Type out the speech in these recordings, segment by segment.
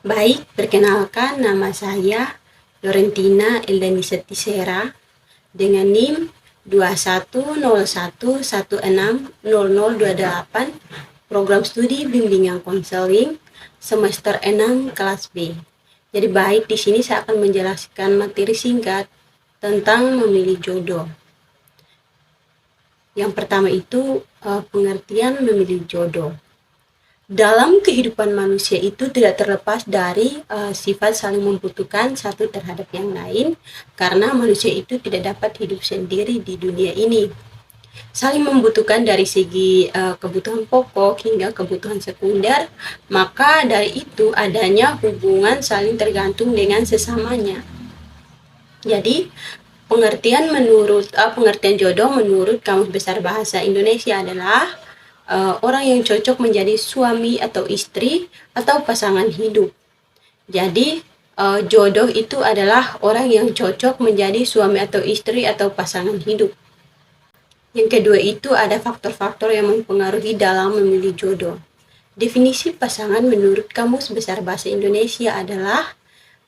Baik, perkenalkan nama saya Lorentina Eldanisa Tisera dengan NIM 2101160028, program studi bimbingan konseling semester 6 kelas B. Jadi baik, di sini saya akan menjelaskan materi singkat tentang memilih jodoh. Yang pertama itu pengertian memilih jodoh. Dalam kehidupan manusia itu tidak terlepas dari sifat saling membutuhkan satu terhadap yang lain, karena manusia itu tidak dapat hidup sendiri di dunia ini. Saling membutuhkan dari segi kebutuhan pokok hingga kebutuhan sekunder, maka dari itu adanya hubungan saling tergantung dengan sesamanya. Jadi pengertian jodoh menurut Kamus Besar Bahasa Indonesia adalah orang yang cocok menjadi suami atau istri atau pasangan hidup. Jadi jodoh itu adalah orang yang cocok menjadi suami atau istri atau pasangan hidup. Yang kedua itu ada faktor-faktor yang mempengaruhi dalam memilih jodoh. Definisi pasangan menurut Kamus Besar Bahasa Indonesia adalah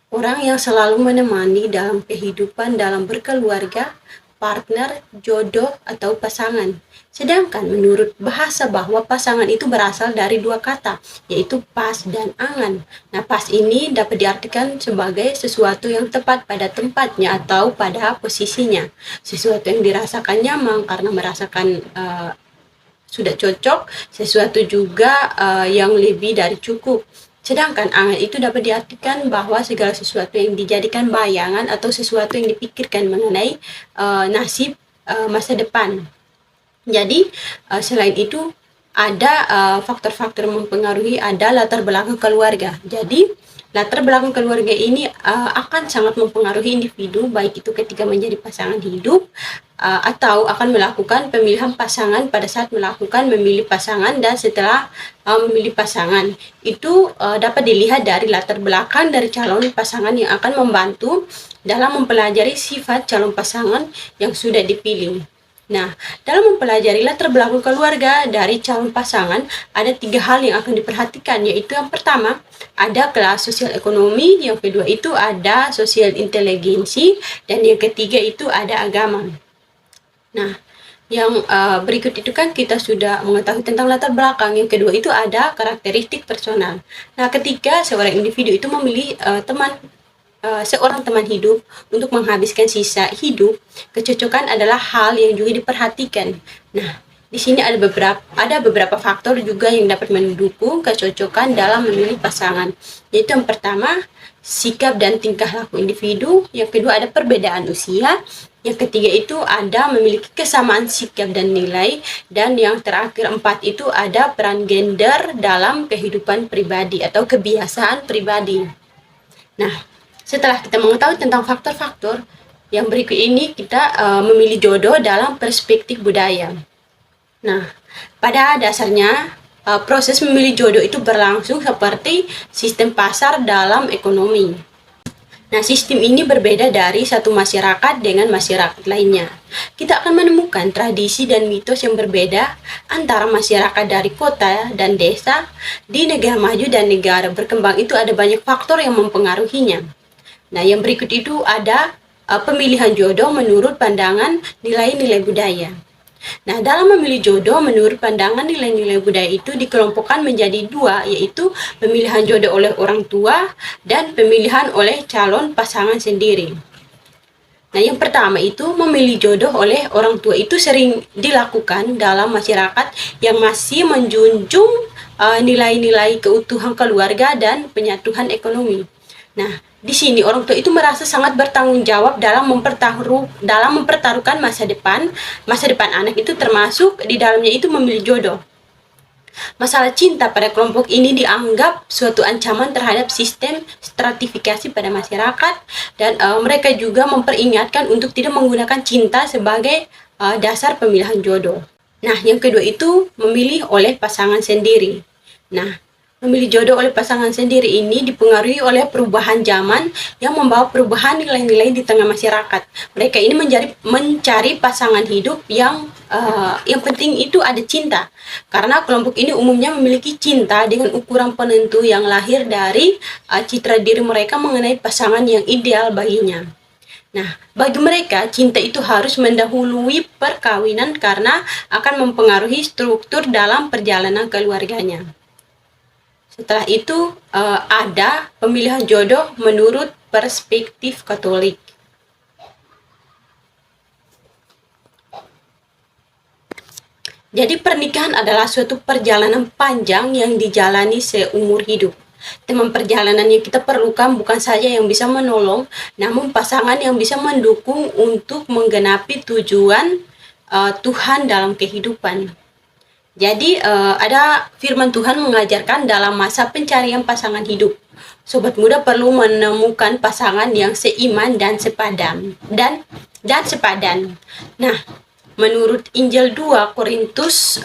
orang yang selalu menemani dalam kehidupan dalam berkeluarga, partner, jodoh, atau pasangan. Sedangkan menurut bahasa bahwa pasangan itu berasal dari dua kata, yaitu pas dan angan. Nah, pas ini dapat diartikan sebagai sesuatu yang tepat pada tempatnya atau pada posisinya. Sesuatu yang dirasakan nyaman karena merasakan sudah cocok, sesuatu juga yang lebih dari cukup. Sedangkan angan itu dapat diartikan bahwa segala sesuatu yang dijadikan bayangan atau sesuatu yang dipikirkan mengenai nasib masa depan. Jadi selain itu ada faktor-faktor mempengaruhi, ada latar belakang keluarga. Jadi latar belakang keluarga ini akan sangat mempengaruhi individu, baik itu ketika menjadi pasangan hidup atau akan melakukan pemilihan pasangan pada saat memilih pasangan, dan setelah memilih pasangan itu dapat dilihat dari latar belakang dari calon pasangan yang akan membantu dalam mempelajari sifat calon pasangan yang sudah dipilih. Nah, dalam mempelajari latar belakang keluarga dari calon pasangan, ada 3 hal yang akan diperhatikan, yaitu yang pertama, ada kelas sosial ekonomi, yang kedua itu ada sosial inteligensi, dan yang ketiga itu ada agama. Nah, yang berikut itu kan kita sudah mengetahui tentang latar belakang. Yang kedua itu ada karakteristik personal. Nah, ketika seorang individu itu memilih seorang teman hidup untuk menghabiskan sisa hidup, kecocokan adalah hal yang juga diperhatikan. Nah, di sini ada beberapa faktor juga yang dapat mendukung kecocokan dalam memilih pasangan. Yaitu yang pertama, sikap dan tingkah laku individu. Yang kedua ada perbedaan usia. Yang ketiga itu ada memiliki kesamaan sikap dan nilai. Dan yang terakhir 4 itu ada peran gender dalam kehidupan pribadi atau kebiasaan pribadi. Nah, setelah kita mengetahui tentang faktor-faktor, yang berikut ini kita memilih jodoh dalam perspektif budaya. Nah, pada dasarnya proses memilih jodoh itu berlangsung seperti sistem pasar dalam ekonomi. Nah, sistem ini berbeda dari satu masyarakat dengan masyarakat lainnya. Kita akan menemukan tradisi dan mitos yang berbeda antara masyarakat dari kota dan desa. Di negara maju dan negara berkembang itu ada banyak faktor yang mempengaruhinya. Nah, yang berikut itu ada pemilihan jodoh menurut pandangan nilai-nilai budaya. Nah, dalam memilih jodoh menurut pandangan nilai-nilai budaya itu dikelompokkan menjadi 2, yaitu pemilihan jodoh oleh orang tua dan pemilihan oleh calon pasangan sendiri. Nah, yang pertama itu memilih jodoh oleh orang tua itu sering dilakukan dalam masyarakat yang masih menjunjung nilai-nilai keutuhan keluarga dan penyatuan ekonomi. Nah, di sini orang tua itu merasa sangat bertanggung jawab dalam mempertaruhkan masa depan anak itu, termasuk di dalamnya itu memilih jodoh. Masalah cinta pada kelompok ini dianggap suatu ancaman terhadap sistem stratifikasi pada masyarakat, dan mereka juga memperingatkan untuk tidak menggunakan cinta sebagai dasar pemilihan jodoh. Nah, yang kedua itu memilih oleh pasangan sendiri. Nah, Memilih jodoh oleh pasangan sendiri ini dipengaruhi oleh perubahan zaman yang membawa perubahan nilai-nilai di tengah masyarakat. Mereka ini mencari pasangan hidup yang penting itu ada cinta. Karena kelompok ini umumnya memiliki cinta dengan ukuran penentu yang lahir dari citra diri mereka mengenai pasangan yang ideal baginya. Nah, bagi mereka, cinta itu harus mendahului perkawinan karena akan mempengaruhi struktur dalam perjalanan keluarganya. Setelah itu, ada pemilihan jodoh menurut perspektif Katolik. Jadi pernikahan adalah suatu perjalanan panjang yang dijalani seumur hidup. Teman perjalanan yang kita perlukan bukan saja yang bisa menolong, namun pasangan yang bisa mendukung untuk menggenapi tujuan Tuhan dalam kehidupan. Jadi ada firman Tuhan mengajarkan dalam masa pencarian pasangan hidup, sobat muda perlu menemukan pasangan yang seiman dan sepadan. Nah, menurut Injil 2 Korintus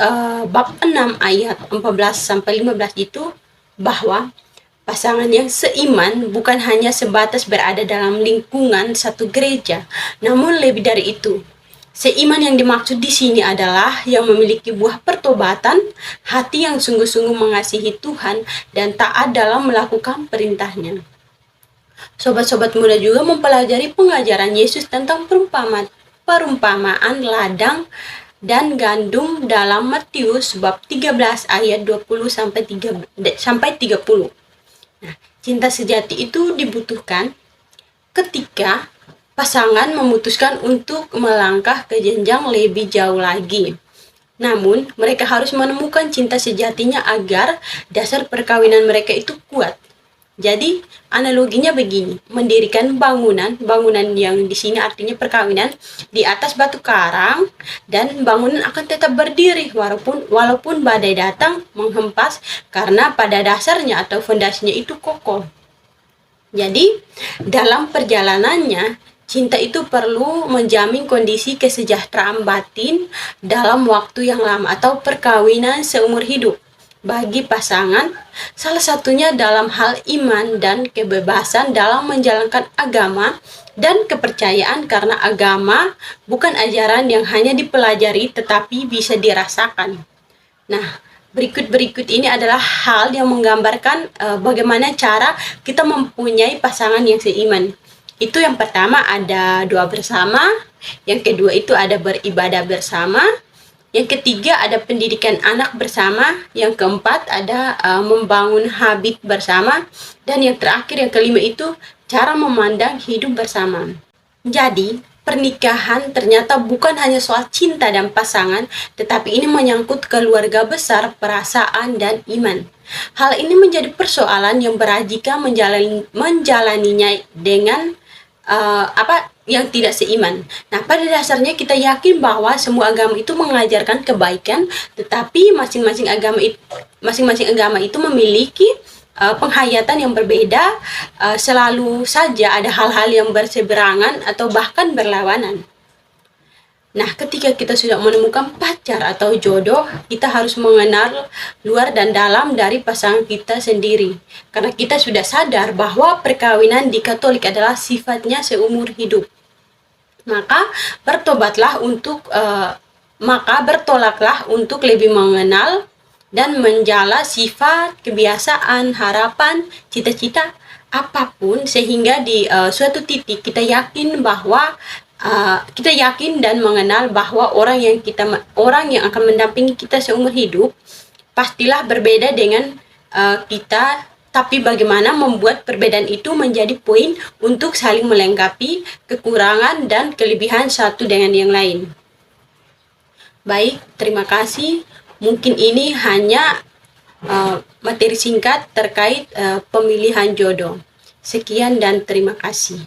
bab 6 ayat 14 sampai 15 itu bahwa pasangan yang seiman bukan hanya sebatas berada dalam lingkungan satu gereja, namun lebih dari itu. Seiman yang dimaksud di sini adalah yang memiliki buah pertobatan, hati yang sungguh-sungguh mengasihi Tuhan, dan taat dalam melakukan perintahnya. Sobat-sobat muda juga mempelajari pengajaran Yesus tentang perumpamaan ladang dan gandum dalam Matius bab 13 ayat 20 sampai 30. Nah, cinta sejati itu dibutuhkan ketika pasangan memutuskan untuk melangkah ke jenjang lebih jauh lagi. Namun, mereka harus menemukan cinta sejatinya agar dasar perkawinan mereka itu kuat. Jadi, analoginya begini, mendirikan bangunan yang di sini artinya perkawinan, di atas batu karang, dan bangunan akan tetap berdiri walaupun badai datang menghempas karena pada dasarnya atau fondasinya itu kokoh. Jadi, dalam perjalanannya, cinta itu perlu menjamin kondisi kesejahteraan batin dalam waktu yang lama atau perkawinan seumur hidup bagi pasangan, salah satunya dalam hal iman dan kebebasan dalam menjalankan agama dan kepercayaan karena agama bukan ajaran yang hanya dipelajari tetapi bisa dirasakan. Nah, berikut ini adalah hal yang menggambarkan bagaimana cara kita mempunyai pasangan yang seiman. Itu yang pertama ada doa bersama, yang kedua itu ada beribadah bersama, yang ketiga ada pendidikan anak bersama, yang keempat ada membangun habit bersama, dan yang terakhir yang kelima itu cara memandang hidup bersama. Jadi, pernikahan ternyata bukan hanya soal cinta dan pasangan, tetapi ini menyangkut keluarga besar, perasaan, dan iman. Hal ini menjadi persoalan yang berat jika menjalaninya dengan yang tidak seiman. Nah, pada dasarnya kita yakin bahwa semua agama itu mengajarkan kebaikan, tetapi masing-masing agama itu memiliki penghayatan yang berbeda. Selalu saja ada hal-hal yang berseberangan atau bahkan berlawanan. Nah, ketika kita sudah menemukan pacar atau jodoh, kita harus mengenal luar dan dalam dari pasangan kita sendiri. Karena kita sudah sadar bahwa perkawinan di Katolik adalah sifatnya seumur hidup. Maka bertolaklah untuk lebih mengenal dan menjala sifat, kebiasaan, harapan, cita-cita, apapun, sehingga di suatu titik kita yakin dan mengenal bahwa orang yang akan mendampingi kita seumur hidup pastilah berbeda dengan kita, tapi bagaimana membuat perbedaan itu menjadi poin untuk saling melengkapi kekurangan dan kelebihan satu dengan yang lain. Baik, terima kasih. Mungkin ini hanya materi singkat terkait pemilihan jodoh. Sekian dan terima kasih.